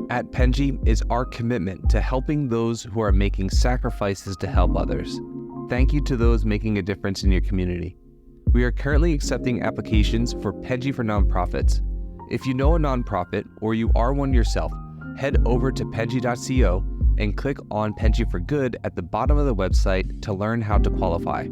At Penji is our commitment to helping those who are making sacrifices to help others. Thank you to those making a difference in your community. We are currently accepting applications for Penji for nonprofits. If you know a nonprofit or you are one yourself, head over to penji.co and click on Penji for Good at the bottom of the website to learn how to qualify.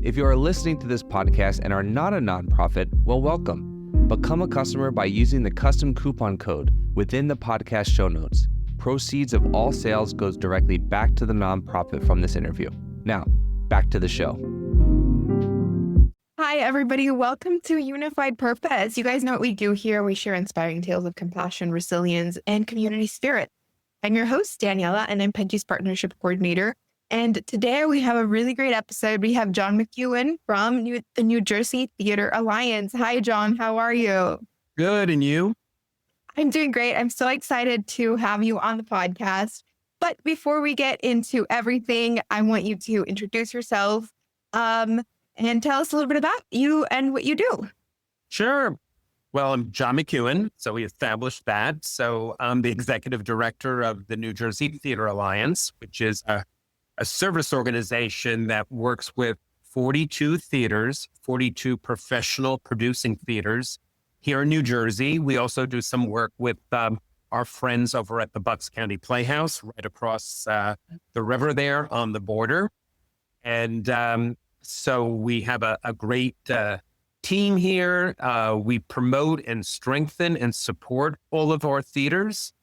If you are listening to this podcast and are not a nonprofit, well, welcome. Become a customer by using the custom coupon code within the podcast show notes. Proceeds of all sales goes directly back to the nonprofit from this interview. Now, back to the show. Hi, everybody. Welcome to Unified Purpose. You guys know what we do here. We share inspiring tales of compassion, resilience, and community spirit. I'm your host, Daniela, and I'm Penji's Partnership Coordinator. And today we have a really great episode. We have John McEwen from the New Jersey Theater Alliance. Hi, John. How are you? Good. And you? I'm doing great. I'm so excited to have you on the podcast. But before we get into everything, I want you to introduce yourself and tell us a little bit about you and what you do. Sure. Well, I'm John McEwen, so we established that. So I'm the executive director of the New Jersey Theater Alliance, which is a service organization that works with 42 theaters, 42 professional producing theaters here in New Jersey. We also do some work with our friends over at the Bucks County Playhouse, right across the river there on the border. And so we have a great team here. We promote and strengthen and support all of our theaters.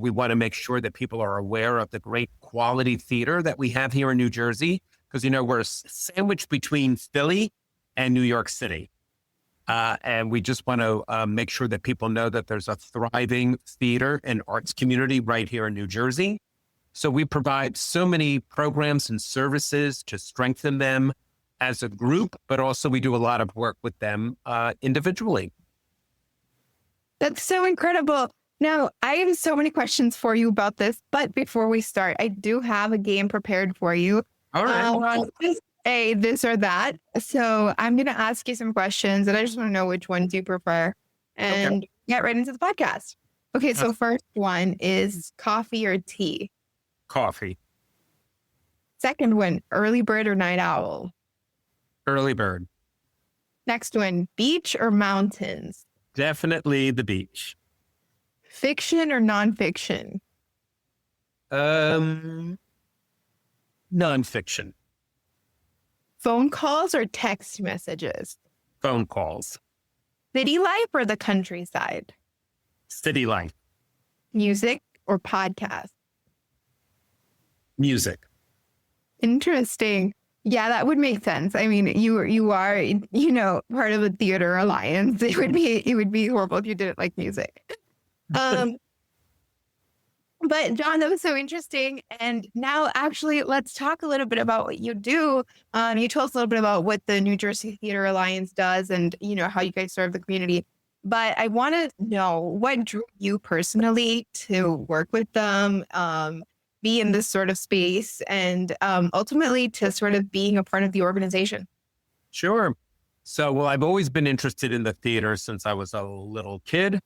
We want to make sure that people are aware of the great quality theater that we have here in New Jersey, because, you know, we're sandwiched between Philly and New York City. And we just want to make sure that people know that there's a thriving theater and arts community right here in New Jersey. So we provide so many programs and services to strengthen them as a group, but also we do a lot of work with them individually. That's so incredible. Now, I have so many questions for you about this, but before we start, I do have a game prepared for you. All right. A this or that. So I'm going to ask you some questions, and I just want to know which ones you prefer and get right into the podcast. Okay, so first one is coffee or tea? Coffee. Second one, early bird or night owl? Early bird. Next one, beach or mountains? Definitely the beach. Fiction or nonfiction? Nonfiction. Phone calls or text messages? Phone calls. City life or the countryside? City life. Music or podcast? Music. Interesting. Yeah, that would make sense. I mean, you are, part of the theater alliance. It would be horrible if you didn't like music. But John, that was so interesting. And now actually, let's talk a little bit about what you do. You told us a little bit about what the New Jersey Theater Alliance does and, how you guys serve the community. But I want to know what drew you personally to work with them, be in this sort of space, and ultimately to sort of being a part of the organization. Sure. So, well, I've always been interested in the theater since I was a little kid.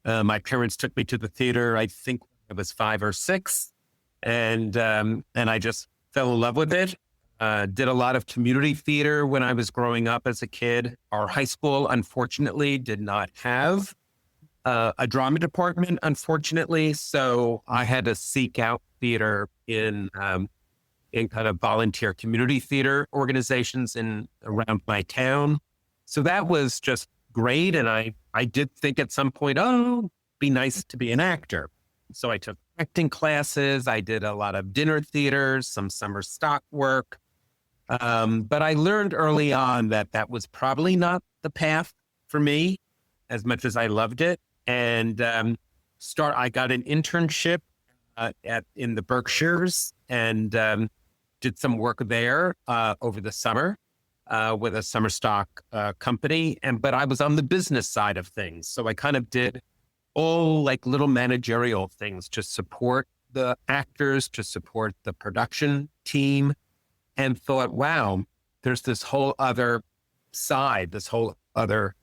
My parents took me to the theater, I think I was 5 or 6, and I just fell in love with it. Did a lot of community theater when I was growing up as a kid. Our high school, unfortunately, did not have a drama department, unfortunately. So I had to seek out theater in kind of volunteer community theater organizations around my town. So that was just great. And I did think at some point, it'd be nice to be an actor. So I took acting classes. I did a lot of dinner theaters, some summer stock work. But I learned early on that was probably not the path for me as much as I loved it. And I got an internship in the Berkshires and did some work there over the summer with a summer stock company. But I was on the business side of things. So I kind of did all like little managerial things to support the actors, to support the production team, and thought, wow, there's this whole other side, this whole other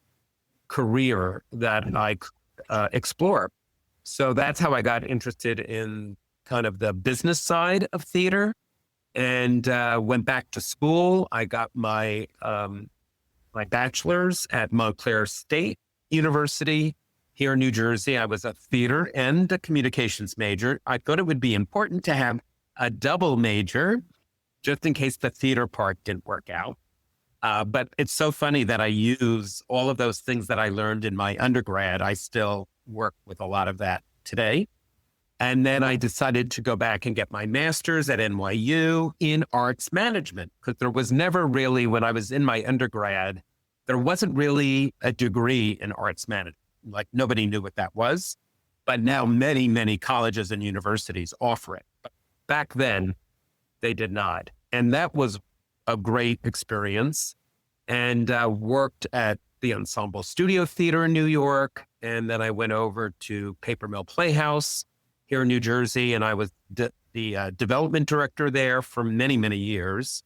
career that I explore. So that's how I got interested in kind of the business side of theater, and went back to school. I got my bachelor's at Montclair State University here in New Jersey. I was a theater and a communications major. I thought it would be important to have a double major just in case the theater part didn't work out. But it's so funny that I use all of those things that I learned in my undergrad. I still work with a lot of that today. And then I decided to go back and get my master's at NYU in arts management, because there was never really, when I was in my undergrad, there wasn't really a degree in arts management. Like nobody knew what that was. But now many, many colleges and universities offer it. But back then, they did not. And that was a great experience, and worked at the Ensemble Studio Theater in New York. And then I went over to Paper Mill Playhouse here in New Jersey, and I was the development director there for many, many years,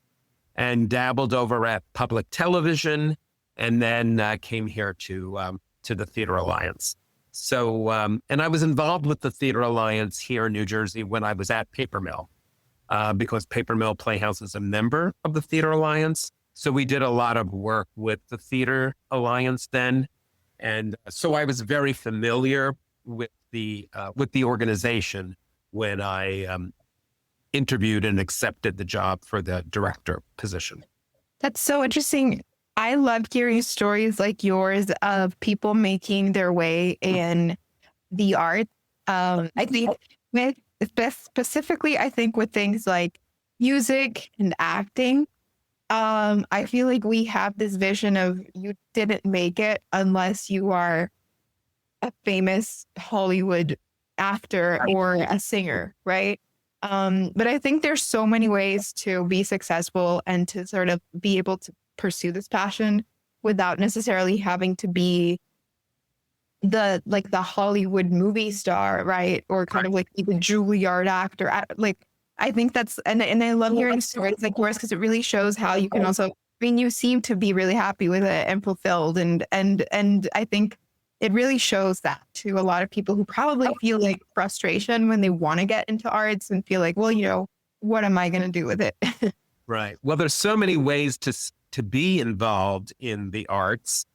and dabbled over at public television, and then came here to the Theater Alliance. So, and I was involved with the Theater Alliance here in New Jersey when I was at Paper Mill, because Paper Mill Playhouse is a member of the Theater Alliance. So we did a lot of work with the Theater Alliance then. And so I was very familiar with the organization when I interviewed and accepted the job for the director position. That's so interesting. I love hearing stories like yours of people making their way in the art. I think specifically, I think with things like music and acting, I feel like we have this vision of you didn't make it unless you are a famous Hollywood actor or a singer, right? But I think there's so many ways to be successful and to sort of be able to pursue this passion without necessarily having to be the Hollywood movie star, right? Or kind of like the Juilliard actor. Like, I think that's, and I love hearing stories like yours, because it really shows how you can also, I mean, you seem to be really happy with it and fulfilled. And I think it really shows that to a lot of people who probably feel like frustration when they want to get into arts and feel like, well, what am I going to do with it? Right. Well, there's so many ways to be involved in the arts.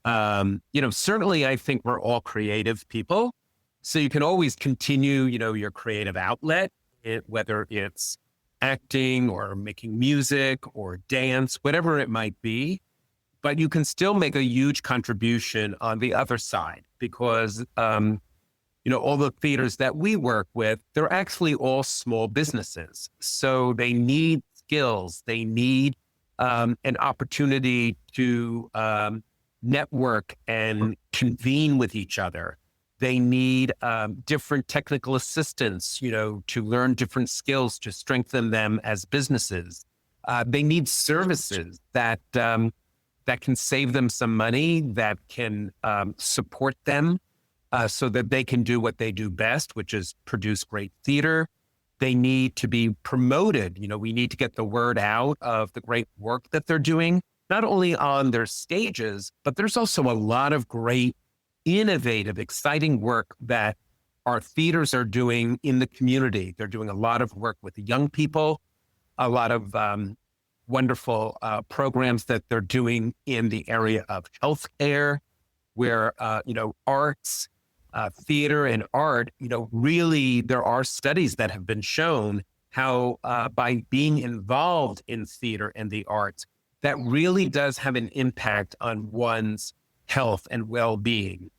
Certainly I think we're all creative people. So you can always continue, your creative outlet, whether it's acting or making music or dance, whatever it might be. But you can still make a huge contribution on the other side, because, all the theaters that we work with, they're actually all small businesses. So they need skills. They need an opportunity to network and convene with each other. They need different technical assistance, to learn different skills to strengthen them as businesses. They need services that can save them some money, that can support them so that they can do what they do best, which is produce great theater. They need to be promoted. We need to get the word out of the great work that they're doing, not only on their stages, but there's also a lot of great, innovative, exciting work that our theaters are doing in the community. They're doing a lot of work with the young people, a lot of wonderful programs that they're doing in the area of healthcare, where, arts, theater and art, really there are studies that have been shown how by being involved in theater and the arts, that really does have an impact on one's health and well-being.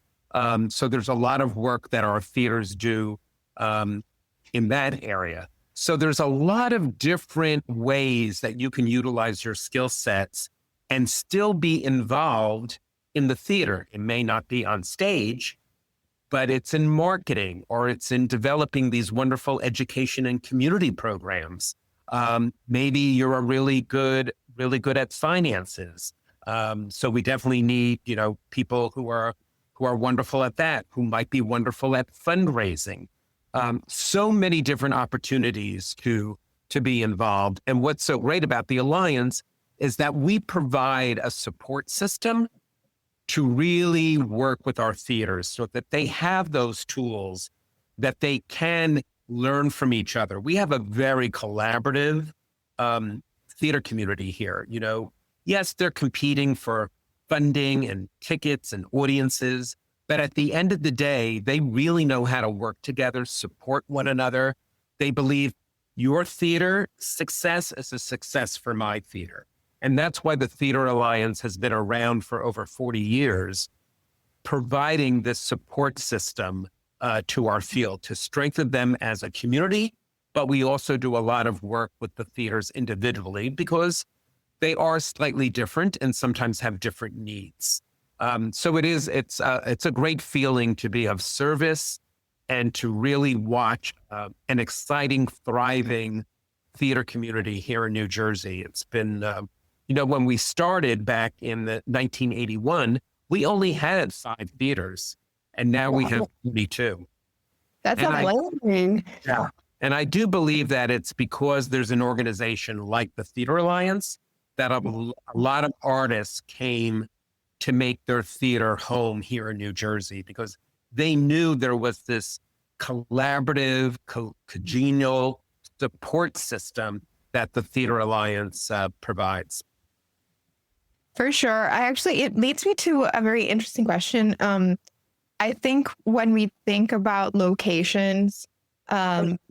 So there's a lot of work that our theaters do in that area. So there's a lot of different ways that you can utilize your skill sets and still be involved in the theater. It may not be on stage, but it's in marketing, or it's in developing these wonderful education and community programs. Maybe you're really good at finances. So we definitely need, people who are wonderful at that, who might be wonderful at fundraising. So many different opportunities to be involved. And what's so great about the Alliance is that we provide a support system to really work with our theaters so that they have those tools that they can learn from each other. We have a very collaborative theater community here. Yes, they're competing for funding and tickets and audiences, but at the end of the day, they really know how to work together, support one another. They believe your theater success is a success for my theater. And that's why the Theater Alliance has been around for over 40 years, providing this support system to our field to strengthen them as a community. But we also do a lot of work with the theaters individually because they are slightly different and sometimes have different needs. So it's a great feeling to be of service and to really watch an exciting, thriving theater community here in New Jersey. It's been, when we started back in 1981, we only had 5 theaters, and now we have 42. That's And amazing. Yeah. And I do believe that it's because there's an organization like the Theater Alliance that a lot of artists came to make their theater home here in New Jersey because they knew there was this collaborative, congenial support system that the Theater Alliance provides. For sure. It leads me to a very interesting question. I think when we think about locations,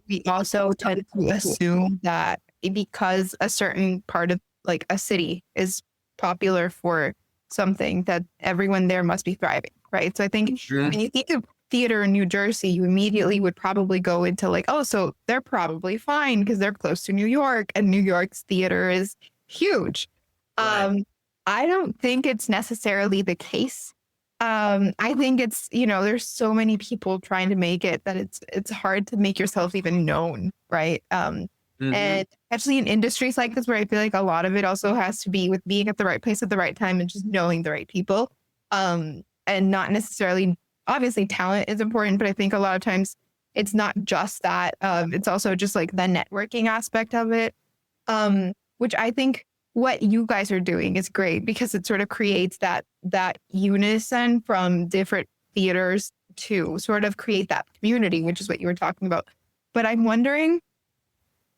we also tend to assume that because a certain part of like a city is popular for something, that everyone there must be thriving, right? So I think when you think of theater in New Jersey, you immediately would probably go into like, oh, so they're probably fine because they're close to New York and New York's theater is huge. Right. I don't think it's necessarily the case. I think it's, there's so many people trying to make it that it's hard to make yourself even known, right? And actually in industries like this, where I feel like a lot of it also has to be with being at the right place at the right time and just knowing the right people. And not necessarily, obviously talent is important, but I think a lot of times it's not just that. It's also just like the networking aspect of it, which I think what you guys are doing is great because it sort of creates that unison from different theaters to sort of create that community, which is what you were talking about. But I'm wondering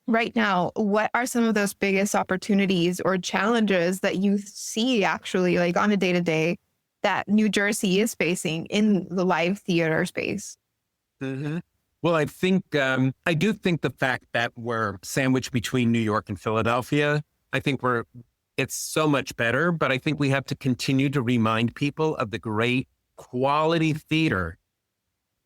right now, what are some of those biggest opportunities or challenges that you see actually like on a day-to-day that New Jersey is facing in the live theater space? Well, I do think the fact that we're sandwiched between New York and Philadelphia, I think it's so much better, but I think we have to continue to remind people of the great quality theater,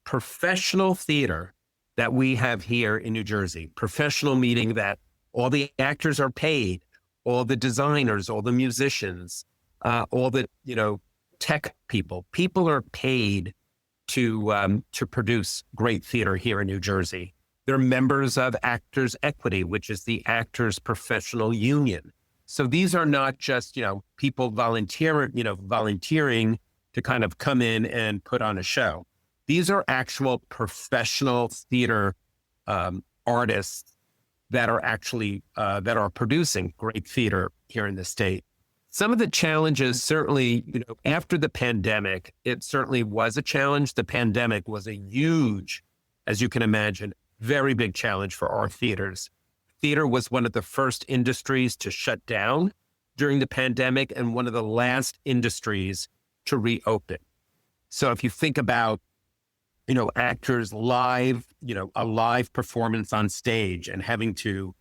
professional theater that we have here in New Jersey. Professional meaning that all the actors are paid, all the designers, all the musicians, all the, tech people. People are paid to produce great theater here in New Jersey. They're members of Actors Equity, which is the actors' professional union. So these are not just, people volunteering to kind of come in and put on a show. These are actual professional theater artists that are actually that are producing great theater here in the state. Some of the challenges, certainly, after the pandemic, it certainly was a challenge. The pandemic was a huge, as you can imagine, very big challenge for our theaters. Theater was one of the first industries to shut down during the pandemic and one of the last industries to reopen. So if you think about, actors live, a live performance on stage and having to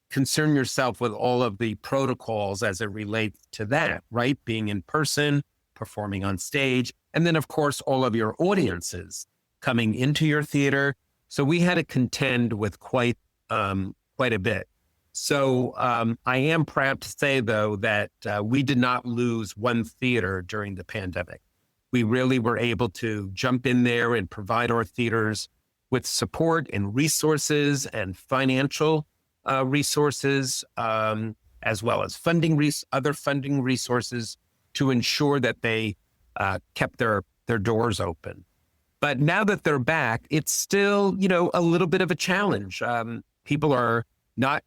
concern yourself with all of the protocols as it relates to that, right? Being in person, performing on stage, and then of course, all of your audiences coming into your theater. So we had to contend with quite a bit. So I am proud to say though, that we did not lose one theater during the pandemic. We really were able to jump in there and provide our theaters with support and resources and financial resources, as well as other funding resources to ensure that they kept their doors open. But now that they're back, it's still, a little bit of a challenge. People are not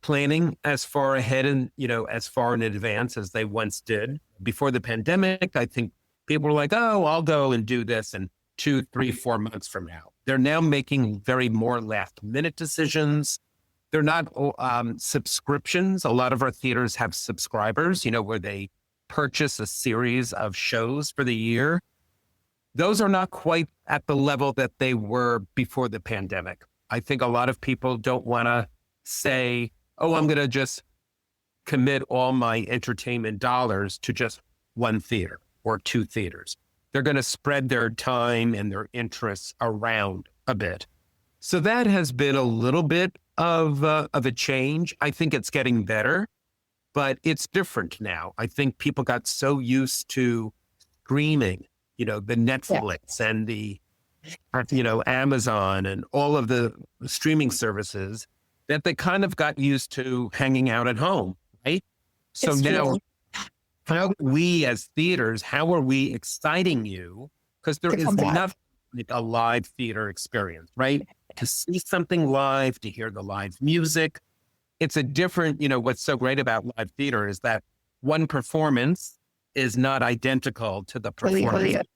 planning as far ahead and, as far in advance as they once did. Before the pandemic, I think People were like, oh, I'll go and do this in 2, 3, 4 months from now. They're now making very more last minute decisions. They're not subscriptions. A lot of our theaters have subscribers, where they purchase a series of shows for the year. Those are not quite at the level that they were before the pandemic. I think a lot of people don't want to say, oh, I'm going to just commit all my entertainment dollars to just one theater or 2 theaters. They're going to spread their time and their interests around a bit. So that has been a little bit of a change. I think it's getting better, but it's different now. I think people got so used to streaming, the Netflix and the, Amazon and all of the streaming services that they kind of got used to hanging out at home, right? So It's now, true. how we as theaters, how are we exciting you? Because there To is come back. enough like a live theater experience, right? To see something live, to hear the live music. It's a different, what's so great about live theater is that one performance is not identical to the performance.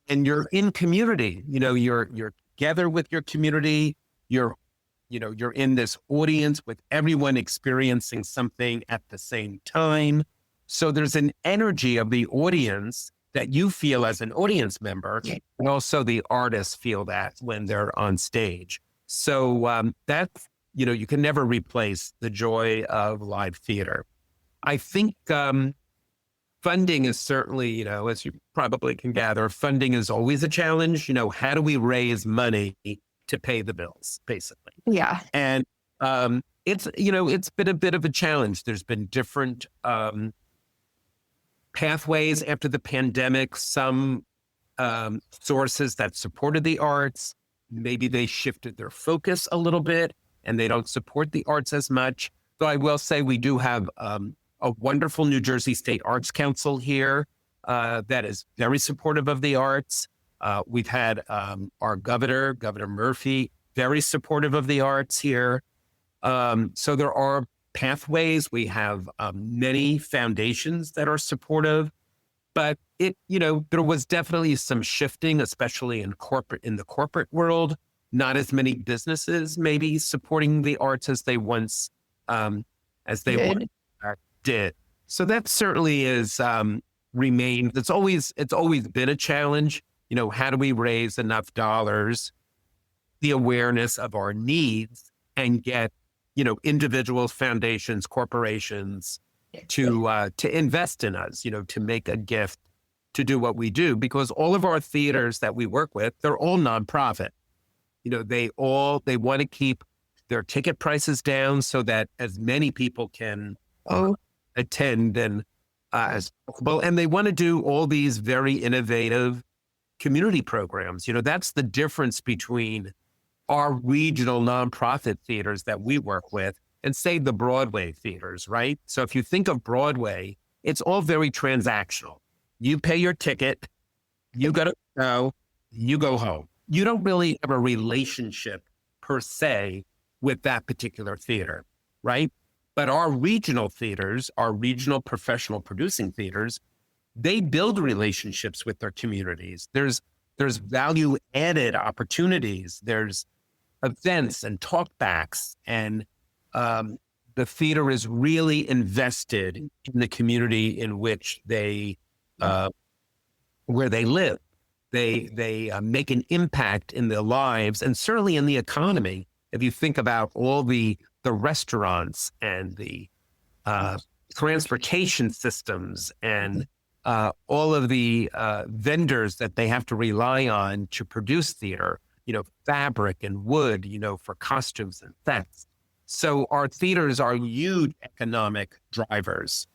And you're in community, you're together with your community. You're in this audience with everyone experiencing something at the same time. So there's an energy of the audience that you feel as an audience member, and also the artists feel that when they're on stage. So that's, you can never replace the joy of live theater. I think funding is certainly, as you probably can gather, funding is always a challenge. How do we raise money to pay the bills, basically? Yeah. And it's been a bit of a challenge. There's been different pathways after the pandemic. Some sources that supported the arts, maybe they shifted their focus a little bit and they don't support the arts as much. Though I will say we do have a wonderful New Jersey State Arts Council here that is very supportive of the arts. We've had our Governor Murphy, very supportive of the arts here. So there are pathways. We have many foundations that are supportive, but there was definitely some shifting, especially in the corporate world. Not as many businesses maybe supporting the arts as they once did. So that certainly is remained. It's always been a challenge. How do we raise enough dollars, the awareness of our needs, and get individuals, foundations, corporations to invest in us, to make a gift, to do what we do, because all of our theaters that we work with, they're all nonprofit. They want to keep their ticket prices down so that as many people can attend and as possible. And they want to do all these very innovative community programs. That's the difference between our regional nonprofit theaters that we work with and say the Broadway theaters, right? So if you think of Broadway, it's all very transactional. You pay your ticket, you got to go, you go home. You don't really have a relationship per se with that particular theater, right? But our regional theaters, our regional professional producing theaters, they build relationships with their communities. There's value added opportunities. There's events and talkbacks, and the theater is really invested in the community in which where they live. They make an impact in their lives and certainly in the economy. If you think about all the restaurants and the transportation systems and all of the vendors that they have to rely on to produce theater, fabric and wood, for costumes and sets. So our theaters are huge economic drivers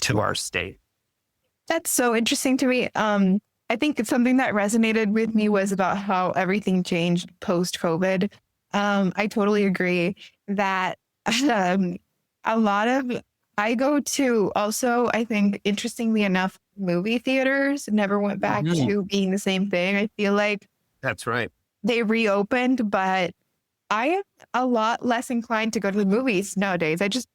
to our state. That's so interesting to me. I think it's something that resonated with me was about how everything changed post-COVID. I totally agree that a lot of, I go to also, I think, interestingly enough, movie theaters never went back to being the same thing. I feel like That's right. they reopened, but I am a lot less inclined to go to the movies nowadays. I just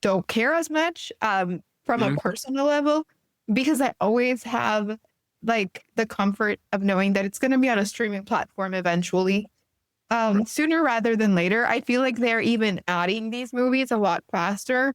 don't care as much from a personal level. because I always have like the comfort of knowing that it's going to be on a streaming platform eventually, sooner rather than later. I feel like they're even adding these movies a lot faster.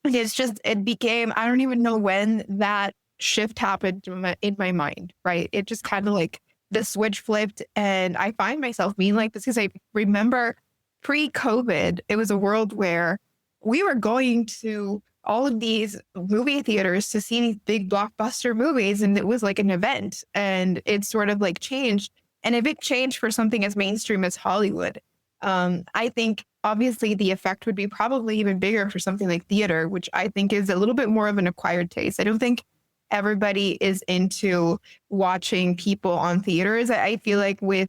It's just, it became, I don't even know when that shift happened in my mind, right? It just kind of like the switch flipped. And I find myself being like this because I remember pre-COVID, it was a world where we were going to all of these movie theaters to see these big blockbuster movies. And it was like an event, and it sort of like changed. And if it changed for something as mainstream as Hollywood, I think obviously the effect would be probably even bigger for something like theater, which I think is a little bit more of an acquired taste. I don't think everybody is into watching people on theaters. I feel like with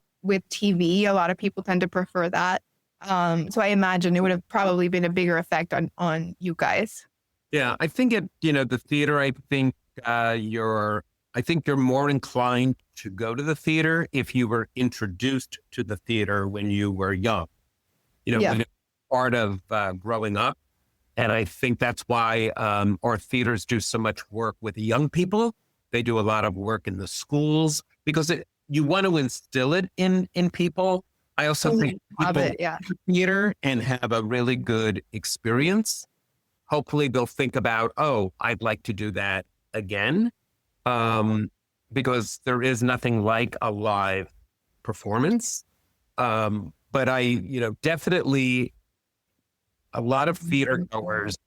TV, a lot of people tend to prefer that. So I imagine it would have probably been a bigger effect on you guys. Yeah, I think the theater, I think you're more inclined to go to the theater if you were introduced to the theater when you were young, Yeah. when it's part of growing up. And I think that's why our theaters do so much work with young people. They do a lot of work in the schools because you want to instill it in people. I also think people Habit, yeah. go to theater and have a really good experience. Hopefully they'll think about, oh, I'd like to do that again. Because there is nothing like a live performance. But definitely a lot of theater goers,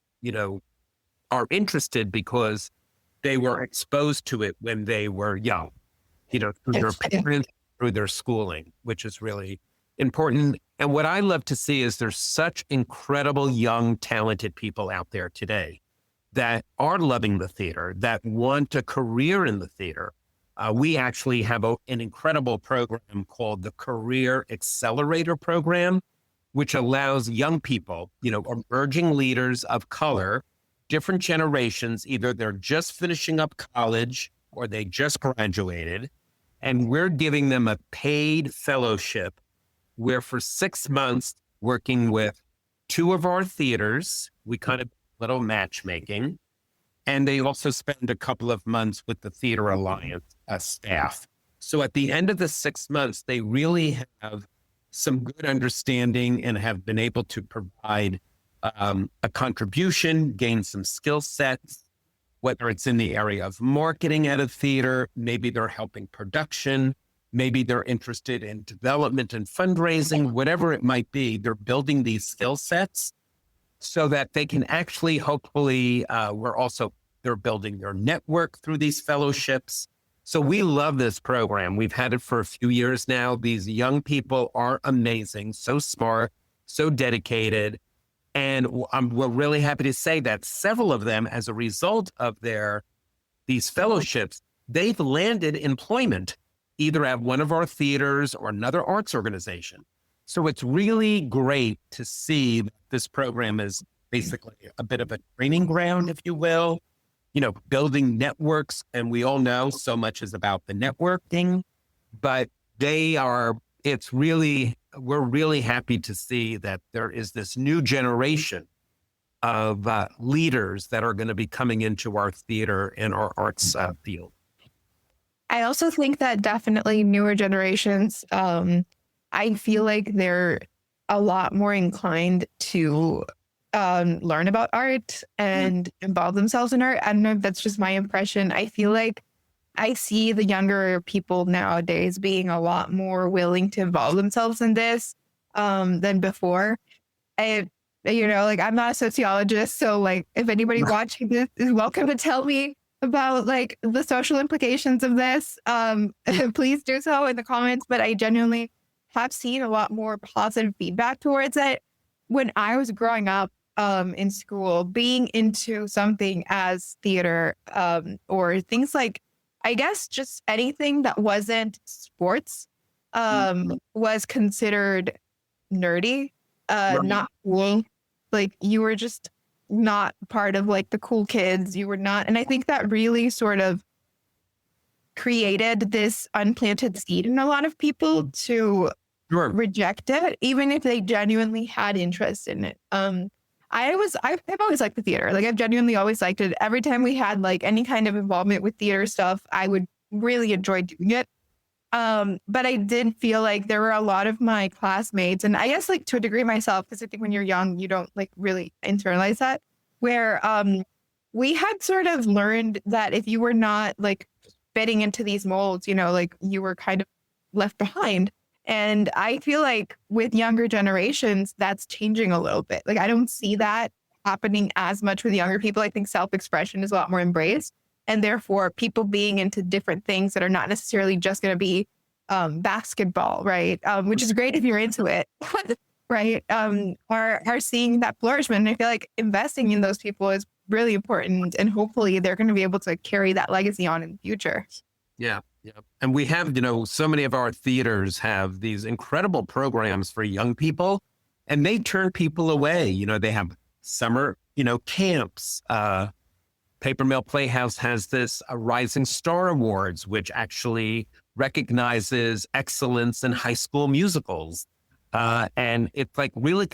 are interested because they were exposed to it when they were young, through their parents, through their schooling, which is really important. And what I love to see is there's such incredible young, talented people out there today that are loving the theater, that want a career in the theater. We actually have an incredible program called the Career Accelerator Program, which allows young people, emerging leaders of color, different generations, either they're just finishing up college or they just graduated, and we're giving them a paid fellowship where for 6 months, working with 2 of our theaters, we kind of little matchmaking. And they also spend a couple of months with the Theater Alliance staff. So at the end of the 6 months, they really have some good understanding and have been able to provide a contribution, gain some skill sets, whether it's in the area of marketing at a theater, maybe they're helping production, maybe they're interested in development and fundraising, whatever it might be, they're building these skill sets so that they can actually, hopefully, they're building their network through these fellowships. So we love this program. We've had it for a few years now. These young people are amazing, so smart, so dedicated. And we're really happy to say that several of them, as a result of these fellowships, they've landed employment, either at one of our theaters or another arts organization. So it's really great to see that this program is basically a bit of a training ground, if you will, building networks. And we all know so much is about the networking, but we're really happy to see that there is this new generation of leaders that are going to be coming into our theater and our arts field. I also think that definitely newer generations, I feel like they're a lot more inclined to learn about art and involve themselves in art. I don't know if that's just my impression. I feel like I see the younger people nowadays being a lot more willing to involve themselves in this than before. I'm not a sociologist, so like if anybody watching this is welcome to tell me about like the social implications of this, please do so in the comments. But I genuinely have seen a lot more positive feedback towards it. When I was growing up in school, being into something as theater or things like, I guess just anything that wasn't sports was considered nerdy, not cool. Like you were just not part of like the cool kids. You were not. And I think that really sort of created this unplanted seed in a lot of people to reject it, even if they genuinely had interest in it. I've always liked the theater. Like I've genuinely always liked it. Every time we had like any kind of involvement with theater stuff, I would really enjoy doing it. But I did feel like there were a lot of my classmates, and I guess like to a degree myself, because I think when you're young, you don't like really internalize that, where we had sort of learned that if you were not like fitting into these molds, you know, like you were kind of left behind. And I feel like with younger generations, that's changing a little bit. Like I don't see that happening as much with younger people. I think self-expression is a lot more embraced. And therefore, people being into different things that are not necessarily just going to be basketball, right? Which is great if you're into it, right? Are seeing that flourishment. And I feel like investing in those people is really important. And hopefully they're going to be able to carry that legacy on in the future. Yeah. Yeah. And we have, so many of our theaters have these incredible programs for young people, and they turn people away. They have summer, camps. Paper Mill Playhouse has this Rising Star Awards, which actually recognizes excellence in high school musicals. And it's like really,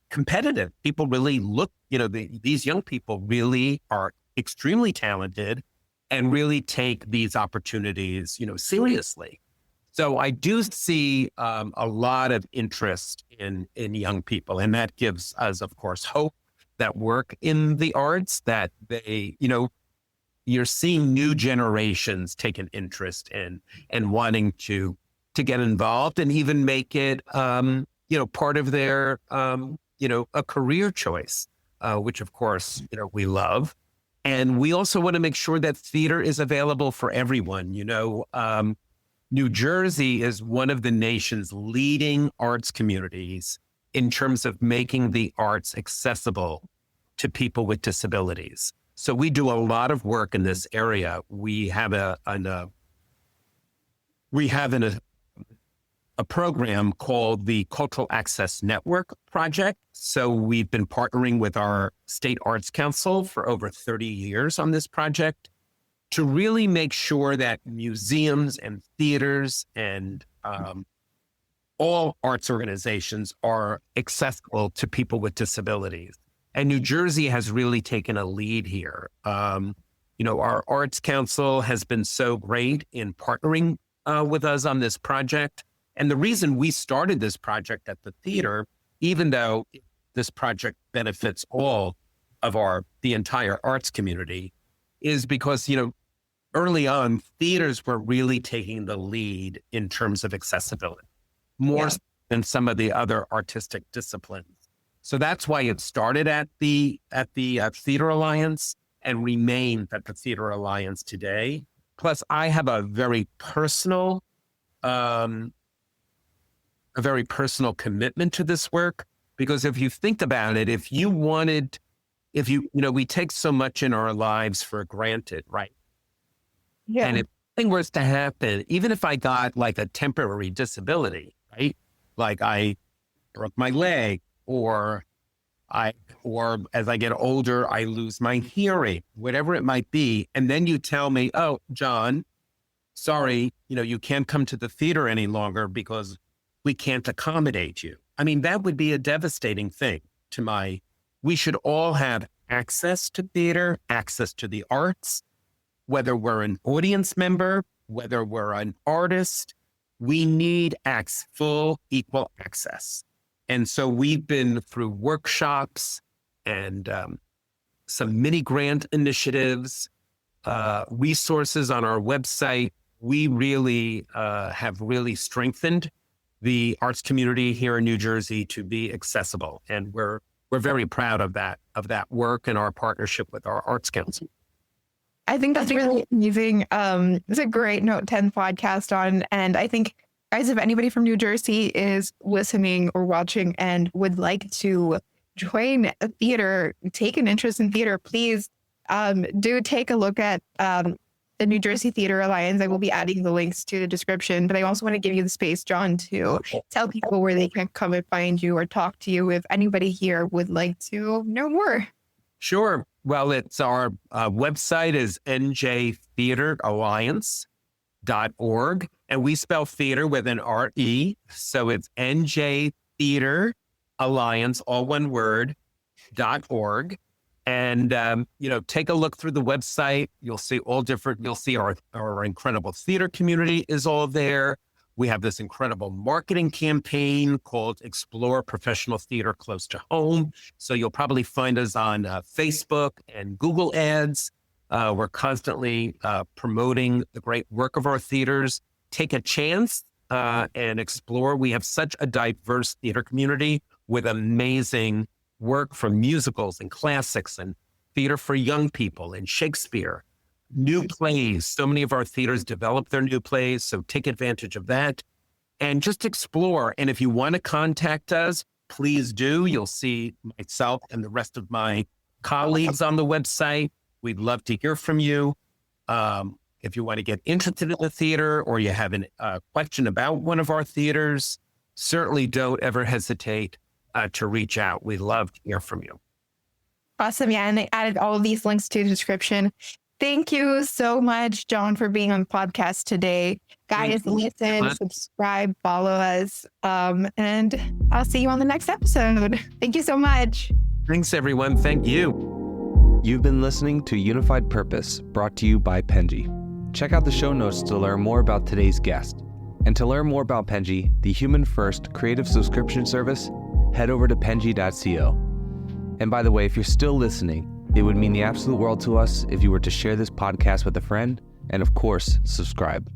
competitive. People really look, these young people really are extremely talented and really take these opportunities, seriously. So I do see a lot of interest in young people, and that gives us, of course, hope that work in the arts, that they, you're seeing new generations take an interest in and wanting to get involved and even make it, part of their, a career choice, which of course, we love. And we also want to make sure that theater is available for everyone. New Jersey is one of the nation's leading arts communities in terms of making the arts accessible to people with disabilities. So we do a lot of work in this area. We have a program called the Cultural Access Network Project. So we've been partnering with our State Arts Council for over 30 years on this project to really make sure that museums and theaters and all arts organizations are accessible to people with disabilities. And New Jersey has really taken a lead here. Our Arts Council has been so great in partnering with us on this project. And the reason we started this project at the theater, even though this project benefits all of the entire arts community, is because, early on, theaters were really taking the lead in terms of accessibility, more so than some of the other artistic disciplines. So that's why it started at the Theater Alliance and remains at the Theater Alliance today. Plus, I have a very personal commitment to this work, because if you think about it, we take so much in our lives for granted, right? Yeah. And if something was to happen, even if I got like a temporary disability, right? Like I broke my leg, or as I get older, I lose my hearing, whatever it might be. And then you tell me, oh, John, sorry, you can't come to the theater any longer because we can't accommodate you. I mean, that would be a devastating thing we should all have access to theater, access to the arts, whether we're an audience member, whether we're an artist, we need full equal access. And so we've been through workshops and some mini grant initiatives, resources on our website. We really have really strengthened the arts community here in New Jersey to be accessible. And we're very proud of that work and our partnership with our Arts Council. I think that's really amazing. It's a great note to end the podcast on. And I think, guys, if anybody from New Jersey is listening or watching and would like to join a theater, take an interest in theater, please do take a look at the New Jersey Theater Alliance. I will be adding the links to the description, but I also want to give you the space, John, to tell people where they can come and find you or talk to you if anybody here would like to know more. Sure. Well, it's our website is njtheateralliance.org, and we spell theater with an R-E. So it's NJ Theater Alliance, all one word, penji.org. And, take a look through the website. You'll see you'll see our incredible theater community is all there. We have this incredible marketing campaign called Explore Professional Theater Close to Home. So you'll probably find us on Facebook and Google Ads. We're constantly promoting the great work of our theaters. Take a chance and explore. We have such a diverse theater community with amazing work from musicals and classics and theater for young people and Shakespeare, new plays. So many of our theaters develop their new plays, so take advantage of that and just explore. And if you want to contact us, please do. You'll see myself and the rest of my colleagues on the website. We'd love to hear from you. If you want to get interested in the theater or you have a question about one of our theaters, certainly don't ever hesitate to reach out. We'd love to hear from you. Awesome. Yeah. And they added all of these links to the description. Thank you so much, John, for being on the podcast today. Guys, listen, subscribe, follow us, and I'll see you on the next episode. Thank you so much. Thanks, everyone. Thank you. You've been listening to Unified Purpose, brought to you by Penji. Check out the show notes to learn more about today's guest. And to learn more about Penji, the human-first creative subscription service, head over to penji.co. And by the way, if you're still listening, it would mean the absolute world to us if you were to share this podcast with a friend and, of course, subscribe.